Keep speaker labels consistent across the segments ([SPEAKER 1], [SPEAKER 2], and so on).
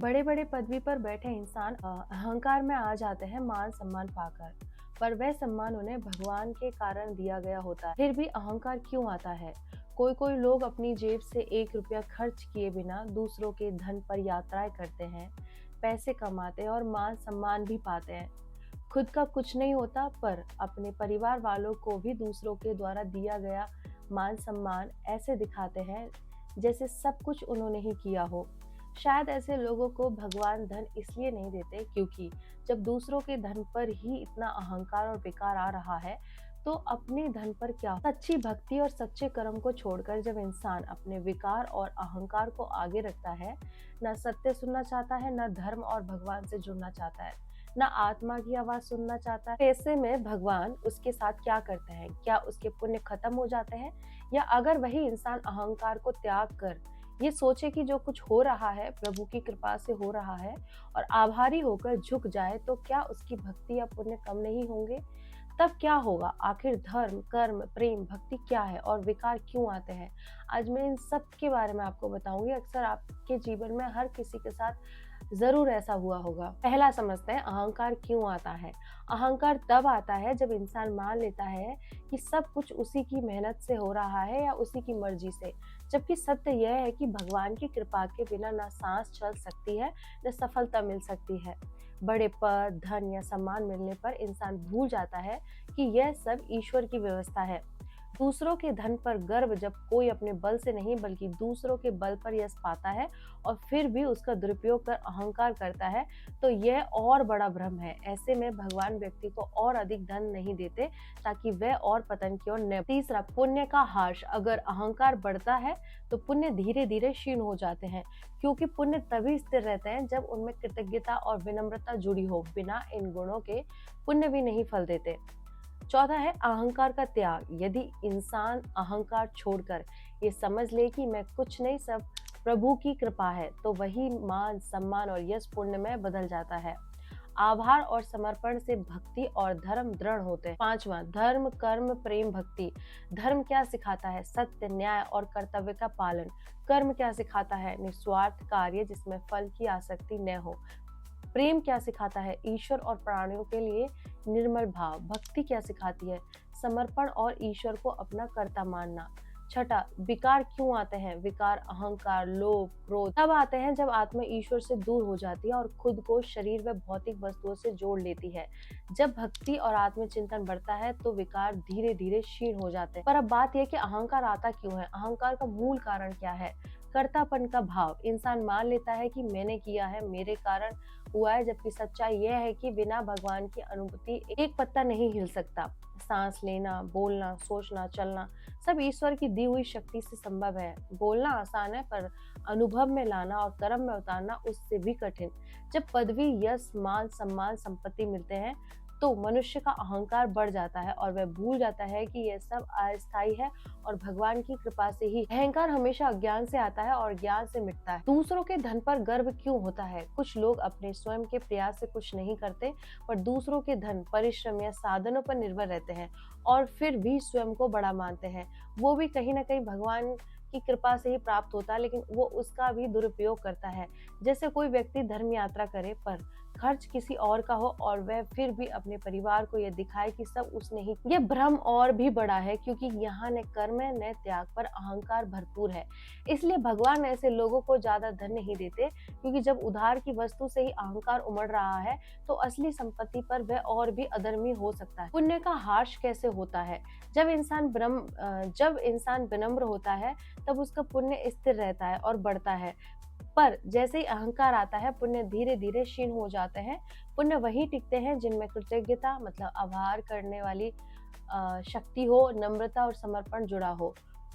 [SPEAKER 1] बड़े बड़े पदवी पर बैठे इंसान अहंकार में आ जाते हैं मान सम्मान पाकर। पर वह सम्मान उन्हें भगवान के कारण दिया गया होता है। फिर भी अहंकार क्यों आता है? कोई कोई लोग अपनी जेब से 1 रुपया खर्च किए बिना दूसरों के धन पर यात्राएं करते हैं, पैसे कमाते हैं और मान सम्मान भी पाते हैं। खुद का कुछ नहीं होता, पर अपने परिवार वालों को भी दूसरों के द्वारा दिया गया मान सम्मान ऐसे दिखाते हैं जैसे सब कुछ उन्होंने ही किया हो। शायद ऐसे लोगों को भगवान धन इसलिए नहीं देते क्योंकि जब दूसरों के धन पर ही इतना अहंकार और विकार आ रहा है, तो अपने धन पर क्या? सच्ची भक्ति और सच्चे कर्म को छोड़कर जब इंसान अपने विकार और अहंकार को आगे रखता है, न सत्य सुनना चाहता है, न धर्म और भगवान से जुड़ना चाहता है, ना आत्मा की आवाज सुनना चाहता है, ऐसे में भगवान उसके साथ क्या करते हैं? क्या उसके पुण्य खत्म हो जाते हैं? या अगर वही इंसान अहंकार को त्याग कर ये सोचे कि जो कुछ हो रहा है प्रभु की कृपा से हो रहा है और आभारी होकर झुक जाए, तो क्या उसकी भक्ति या पुण्य कम नहीं होंगे? तब क्या होगा? आखिर धर्म, कर्म, प्रेम, भक्ति क्या है और विकार क्यों आते हैं? आज मैं इन सब के बारे में आपको बताऊंगी। अक्सर आपके जीवन में हर किसी के साथ जरूर ऐसा हुआ होगा। पहला समझते हैं अहंकार क्यों आता है। अहंकार तब आता है जब इंसान मान लेता है कि सब कुछ उसी की मेहनत से हो रहा है या उसी की मर्जी से, जबकि सत्य यह है कि भगवान की कृपा के बिना ना सांस चल सकती है, न सफलता मिल सकती है। बड़े पद, धन या सम्मान मिलने पर इंसान भूल जाता है कि यह सब ईश्वर की व्यवस्था है। दूसरों के धन पर गर्व जब कोई अपने बल से नहीं बल्कि दूसरों के बल पर यश पाता है और फिर भी उसका दुरुपयोग कर अहंकार करता है, तो यह और बड़ा भ्रम है। ऐसे में भगवान व्यक्ति को और अधिक धन नहीं देते ताकि वह और पतन की ओर न। तीसरा, पुण्य का हाश। अगर अहंकार बढ़ता है तो पुण्य धीरे धीरे क्षीण हो जाते हैं, क्योंकि पुण्य तभी स्थिर रहते हैं जब उनमें कृतज्ञता और विनम्रता जुड़ी हो। बिना इन गुणों के पुण्य भी नहीं फल देते। चौथा है अहंकार का त्याग। यदि इंसान अहंकार छोड़कर ये समझ ले कि मैं कुछ नहीं, सब प्रभु की कृपा है, तो वही मान सम्मान और यश पुण्य में बदल जाता है। आभार और समर्पण से भक्ति और धर्म दृढ़ होते हैं। पांचवा, धर्म, कर्म, प्रेम, भक्ति। धर्म क्या सिखाता है? सत्य, न्याय और कर्तव्य का पालन। कर्म क्या सिखाता है? निस्वार्थ कार्य जिसमें फल की आसक्ति न हो। प्रेम क्या सिखाता है? ईश्वर और प्राणियों के लिए निर्मल भाव। भक्ति क्या सिखाती है? समर्पण और ईश्वर को अपना कर्ता मानना। छठा, विकार क्यों आते हैं? विकार, अहंकार, लोभ, क्रोध तब आते हैं जब आत्मा ईश्वर से दूर हो जाती है और खुद को शरीर व भौतिक वस्तुओं से जोड़ लेती है। जब भक्ति और आत्मचिंतन बढ़ता है तो विकार धीरे धीरे क्षीण हो जाते हैं। पर अब बात यह कि अहंकार आता क्यों है? अहंकार का मूल कारण क्या है? कर्तापन का भाव। इंसान मान लेता है कि मैंने किया है, मेरे कारण हुआ है, जबकि सच्चाई यह है कि बिना भगवान की अनुमति एक पत्ता नहीं हिल सकता। सांस लेना, बोलना, सोचना, चलना सब ईश्वर की दी हुई शक्ति से संभव है। बोलना आसान है, पर अनुभव में लाना और कर्म में उतारना उससे भी कठिन। जब पदवी, यश, मान, सम्मान, संपत्ति मिलते हैं तो मनुष्य का अहंकार बढ़ जाता है और वह भूल जाता है कि यह सब अस्थायी है और भगवान की कृपा से ही। अहंकार हमेशा अज्ञान से आता है और ज्ञान से मिटता है। दूसरों के धन पर गर्व क्यों होता है? कुछ लोग अपने स्वयं के प्रयास से कुछ नहीं करते, पर दूसरों के धन, परिश्रम या साधनों पर निर्भर रहते हैं और फिर भी स्वयं को बड़ा मानते हैं। वो भी कहीं ना कहीं भगवान की कृपा से ही प्राप्त होता है, लेकिन वो उसका भी दुरुपयोग करता है। जैसे कोई व्यक्ति धर्म यात्रा करे पर खर्च किसी और का हो और वह फिर भी अपने परिवार को यह दिखाए कि सब उसने ही। यह भ्रम और भी बड़ा है क्योंकि यहाँ न कर्म है न त्याग, पर अहंकार भरपूर है। इसलिए भगवान ऐसे लोगों को ज्यादा धन नहीं देते, क्योंकि जब उधार की वस्तु से ही अहंकार उमड़ रहा है तो असली संपत्ति पर वह और भी अधर्मी हो सकता है। पुण्य का हाश कैसे होता है? जब इंसान विनम्र होता है तब उसका पुण्य स्थिर रहता है और बढ़ता है। पर जैसे ही अहंकार आता है, पुण्य धीरे धीरे क्षीण हो जाते हैं। पुण्य वही टिकते हैं जिनमें कृतज्ञता मतलब आभार करने वाली शक्ति हो, नम्रता और समर्पण जुड़ा हो।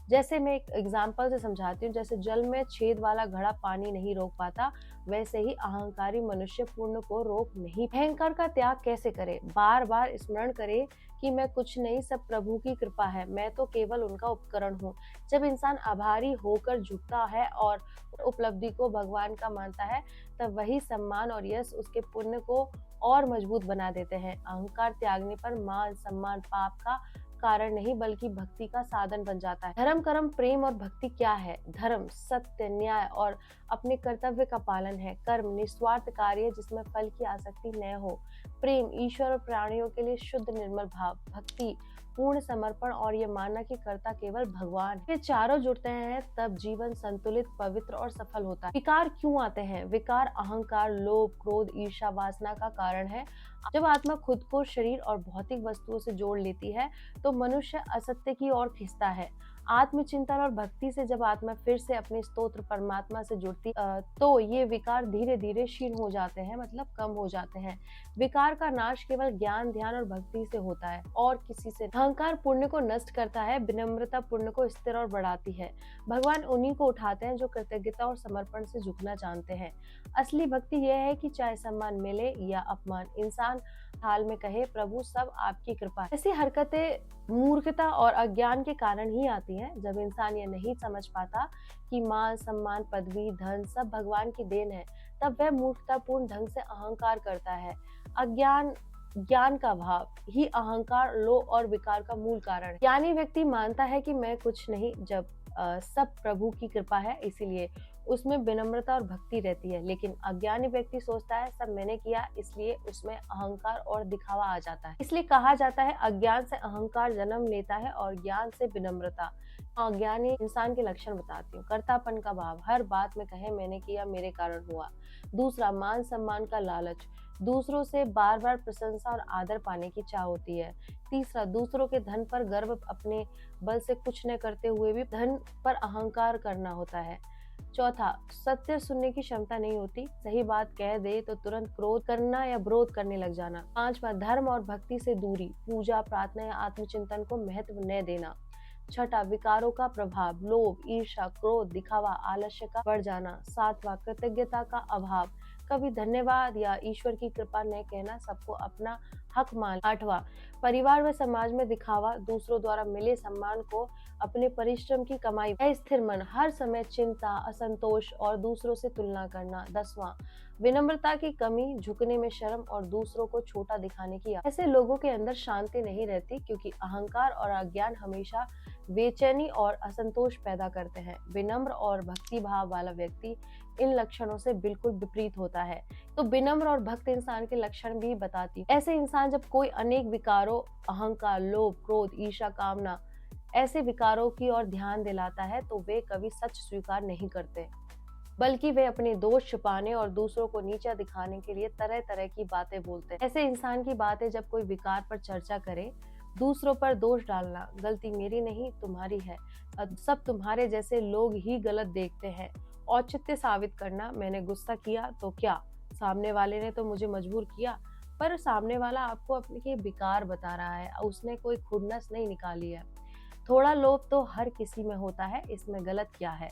[SPEAKER 1] जैसे मैं एक एग्जाम्पल से समझाती हूँ। जैसे जल में छेद वाला घड़ा पानी नहीं रोक पाता, वैसे ही अहंकारी मनुष्य पूर्ण को रोक नहीं। अहंकार का त्याग कैसे करे? बार बार स्मरण करे कि मैं कुछ नहीं, सब प्रभु की कृपा है, मैं तो केवल उनका उपकरण हूँ। जब इंसान आभारी होकर झुकता है और उपलब्धि को भगवान का मानता है, तब वही सम्मान और यश उसके पुण्य को और मजबूत बना देते हैं। अहंकार त्यागने पर मान सम्मान पाप का कारण नहीं बल्कि भक्ति का साधन बन जाता है। धर्म, कर्म, प्रेम और भक्ति क्या है? धर्म सत्य, न्याय और अपने कर्तव्य का पालन है। कर्म निस्वार्थ कार्य जिसमें फल की आसक्ति न हो। प्रेम ईश्वर और प्राणियों के लिए शुद्ध निर्मल भाव। भक्ति पूर्ण समर्पण और ये मानना कि कर्ता केवल भगवान है। ये चारों जुड़ते हैं तब जीवन संतुलित, पवित्र और सफल होता है। विकार क्यों आते हैं? विकार अहंकार, लोभ, क्रोध, ईर्ष्या, वासना का कारण है। जब आत्मा खुद को शरीर और भौतिक वस्तुओं से जोड़ लेती है तो मनुष्य असत्य की ओर खिंचता है। आत्मचिंतन और भक्ति से जब आत्मा फिर से अपने स्तोत्र परमात्मा से जुड़ती तो ये विकार धीरे धीरे क्षीण हो जाते हैं, मतलब कम हो जाते हैं। विकार का नाश केवल ज्ञान, ध्यान और भक्ति से होता है और किसी से। अहंकार पुण्य को नष्ट करता है, विनम्रता पुण्य को स्थिर और बढ़ाती है। भगवान उन्हीं को उठाते हैं जो कृतज्ञता और समर्पण से झुकना जानते हैं। असली भक्ति यह है कि चाहे सम्मान मिले या अपमान, इंसान हाल में कहे प्रभु सब आपकी कृपा है। ऐसी हरकतें मूर्खता और अज्ञान के कारण ही आती हैं। जब इंसान ये नहीं समझ पाता कि मान, सम्मान, पदवी, धन सब भगवान की देन है, तब वह मूर्खतापूर्ण ढंग से अहंकार करता है। अज्ञान, ज्ञान का भाव ही अहंकार, लोभ और विकार का मूल कारण है। ज्ञानी व्यक्ति मानता है कि मैं कुछ नहीं, जब सब प्रभु की कृपा है, इसीलिए उसमें विनम्रता और भक्ति रहती है। लेकिन अज्ञानी व्यक्ति सोचता है सब मैंने किया, इसलिए उसमें अहंकार और दिखावा आ जाता है। इसलिए कहा जाता है अज्ञान से अहंकार जन्म लेता है और ज्ञान से विनम्रता। अज्ञानी इंसान के लक्षण बताती हूँ। कर्तापन का भाव, हर बात में कहे मैंने किया, मेरे कारण हुआ। दूसरा, मान सम्मान का लालच, दूसरों से बार बार प्रशंसा और आदर पाने की चाह होती है। तीसरा, दूसरों के धन पर गर्व, अपने बल से कुछ न करते हुए भी धन पर अहंकार करना होता है। चौथा, सत्य सुनने की क्षमता नहीं होती, सही बात कह दे तो तुरंत क्रोध करना या विरोध करने लग जाना। पांचवा, धर्म और भक्ति से दूरी, पूजा, प्रार्थना या आत्मचिंतन को महत्व न देना। छठा, विकारों का प्रभाव, लोभ, ईर्ष्या, क्रोध, दिखावा, आलस्य का बढ़ जाना। सातवां, कृतज्ञता का अभाव, कभी धन्यवाद या ईश्वर की कृपा न कहना, सबको अपना हक मान। आठवां, परिवार व समाज में दिखावा, दूसरों द्वारा मिले सम्मान को अपने परिश्रम की कमाई। अस्थिर मन, हर समय चिंता, असंतोष और दूसरों से तुलना करना। 10वां, विनम्रता की कमी, झुकने में शर्म और दूसरों को छोटा दिखाने की आदत। ऐसे लोगों के अंदर शांति नहीं रहती क्योंकि अहंकार और अज्ञान हमेशा बेचैनी और असंतोष पैदा करते हैं। विनम्र और भक्ति भाव वाला व्यक्ति इन लक्षणों से बिल्कुल विपरीत होता है। तो विनम्र और भक्त इंसान के लक्षण भी बताती हूँ। ऐसे इंसान जब कोई अनेक विकारों, अहंकार, लोभ, क्रोध, ईर्ष्या, कामना, ऐसे विकारों की ओर ध्यान दिलाता है तो वे कभी सच स्वीकार नहीं करते, बल्कि वे अपने दोष छुपाने और दूसरों को नीचा दिखाने के लिए तरह तरह की बातें बोलते हैं। ऐसे इंसान की बातें जब कोई विकार पर चर्चा करे, दूसरों पर दोष डालना, गलती मेरी नहीं तुम्हारी है, अब सब तुम्हारे जैसे लोग ही गलत देखते हैं, औचित्य साबित करना, मैंने गुस्सा किया तो क्या, सामने वाले ने तो मुझे मजबूर किया, पर सामने वाला आपको अपने विकार बता रहा है, उसने कोई खुन्नस नहीं निकाली है। थोड़ा लोभ तो हर किसी में होता है, इसमें गलत क्या है।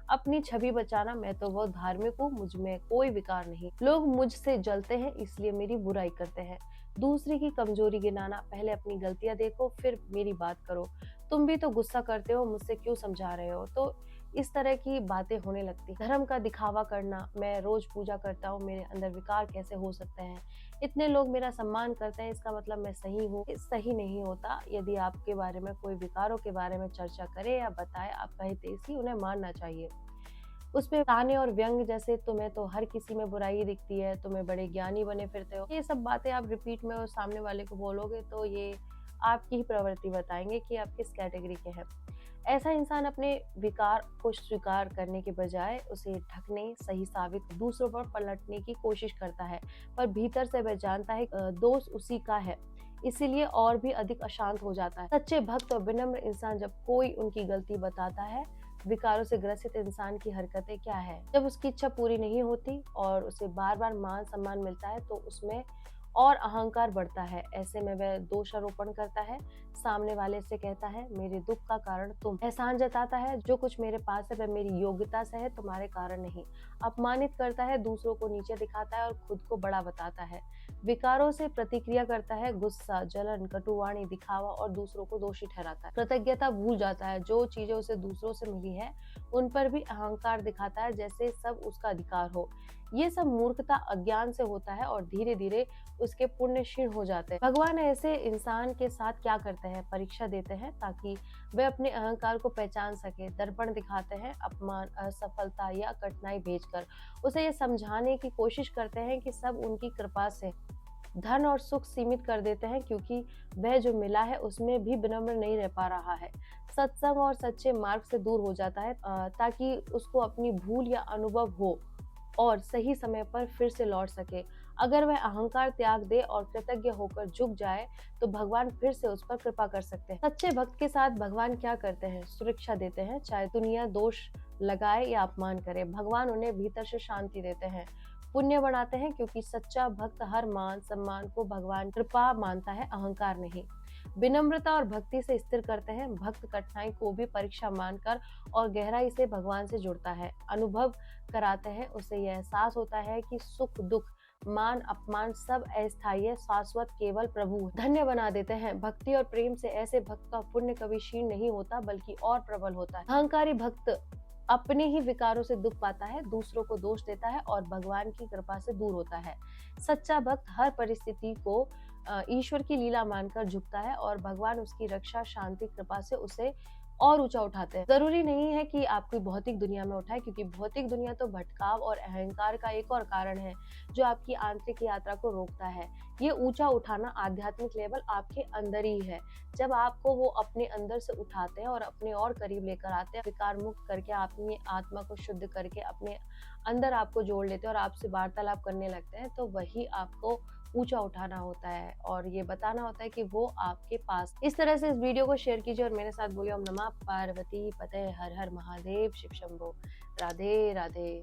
[SPEAKER 1] अपनी छवि बचाना, मैं तो बहुत धार्मिक हूँ, मुझ में कोई विकार नहीं, लोग मुझसे जलते हैं इसलिए मेरी बुराई करते हैं। दूसरे की कमजोरी गिनाना, पहले अपनी गलतियां देखो फिर मेरी बात करो, तुम भी तो गुस्सा करते हो, मुझसे क्यों समझा रहे हो। तो इस तरह की बातें होने लगती। धर्म का दिखावा करना, मैं रोज पूजा करता हूँ, मेरे अंदर विकार कैसे हो सकते हैं, इतने लोग मेरा सम्मान करते हैं, इसका मतलब मैं सही हूँ। सही नहीं होता। यदि आपके बारे में कोई विकारों के बारे में चर्चा करे या बताए, आपका हित ही उन्हें मानना चाहिए। उसमें ताने और व्यंग जैसे तुम्हें तो हर किसी में बुराई दिखती है, तुम्हें बड़े ज्ञानी बने फिरते हो, ये सब बातें आप रिपीट में और सामने वाले को बोलोगे तो ये आपकी ही प्रवृत्ति बताएंगे कि आप किस कैटेगरी के हैं। ऐसा इंसान अपने विकार को स्वीकार करने के बजाय उसे ढकने, सही साबित, दूसरों पर पलटने की कोशिश करता है, पर भीतर से वह जानता है दोष उसी का है, इसीलिए और भी अधिक अशांत हो जाता है। सच्चे भक्त और विनम्र इंसान जब कोई उनकी गलती बताता है, विकारों से ग्रसित इंसान की हरकतें क्या है, जब उसकी इच्छा पूरी नहीं होती और उसे बार बार मान सम्मान मिलता है तो उसमें और अहंकार बढ़ता है। ऐसे में वह दोषारोपण करता है, सामने वाले से कहता है मेरे दुख का कारण तुम, एहसान जताता है जो कुछ मेरे पास है वह मेरी योग्यता से है, तुम्हारे कारण नहीं। अपमानित करता है, दूसरों को नीचे दिखाता है और खुद को बड़ा बताता है। विकारों से प्रतिक्रिया करता है, गुस्सा, जलन, कटुवाणी, दिखावा और दूसरों को दोषी ठहराता है। कृतज्ञता भूल जाता है, जो चीजें उसे दूसरों से मिली है उन पर भी अहंकार दिखाता है, जैसे सब उसका अधिकार हो। ये सब मूर्खता, अज्ञान से होता है और धीरे धीरे उसके पुण्य क्षीण हो जाते हैं। भगवान ऐसे इंसान के साथ क्या करते हैं? परीक्षा देते हैं ताकि वे अपने अहंकार को पहचान सके। दर्पण दिखाते हैं, अपमान, असफलता या कठिनाई भेजकर उसे ये समझाने की कोशिश करते हैं कि सब उनकी कृपा से। धन और सुख सीमित कर देते हैं क्योंकि वह जो मिला है उसमें भी विनम्र नहीं रह पा रहा है। सत्संग और सच्चे मार्ग से दूर हो जाता है ताकि उसको अपनी भूल या अनुभव हो और सही समय पर फिर से लौट सके। अगर वह अहंकार त्याग दे और कृतज्ञ होकर झुक जाए तो भगवान फिर से उस पर कृपा कर सकते हैं। सच्चे भक्त के साथ भगवान क्या करते हैं? सुरक्षा देते हैं, चाहे दुनिया दोष लगाए या अपमान करे। भगवान उन्हें भीतर से शांति देते हैं, पुण्य बनाते हैं, क्योंकि सच्चा भक्त हर मान सम्मान को भगवान कृपा मानता है, अहंकार नहीं। विनम्रता और भक्ति से स्थिर करते हैं। भक्त कठिनाई को भी परीक्षा मानकर और गहराई से भगवान से जुड़ता है। अनुभव कराते हैं, उसे यह एहसास होता है कि सुख दुख, मान अपमान सब अस्थायी है, शाश्वत केवल प्रभु। धन्य बना देते हैं। भक्ति और प्रेम से ऐसे भक्त का पुण्य कभी क्षीण नहीं होता बल्कि और प्रबल होता है। अहंकारी भक्त अपने ही विकारों से दुख पाता है, दूसरों को दोष देता है और भगवान की कृपा से दूर होता है। सच्चा भक्त हर परिस्थिति को ईश्वर की लीला मानकर झुकता है और भगवान उसकी रक्षा, शांति, कृपा से उसे और ऊंचा उठाते हैं। जरूरी नहीं है कि आपकी भौतिक दुनिया में उठाए, क्योंकि भौतिक दुनिया तो भटकाव और अहंकार का एक और कारण है जो आपकी आंतरिक यात्रा को रोकता है। ये ऊंचा उठाना आध्यात्मिक लेवल आपके अंदर ही है। जब आपको वो अपने अंदर से उठाते हैं और अपने और करीब लेकर आते हैं, विकार मुक्त करके अपनी आत्मा को शुद्ध करके अपने अंदर आपको जोड़ लेते हैं और आपसे वार्तालाप करने लगते हैं, तो वही आपको ऊंचा उठाना होता है और ये बताना होता है कि वो आपके पास। इस तरह से इस वीडियो को शेयर कीजिए और मेरे साथ बोलिए ओम नमः पार्वती पते, हर हर महादेव, शिव शंभो। राधे राधे।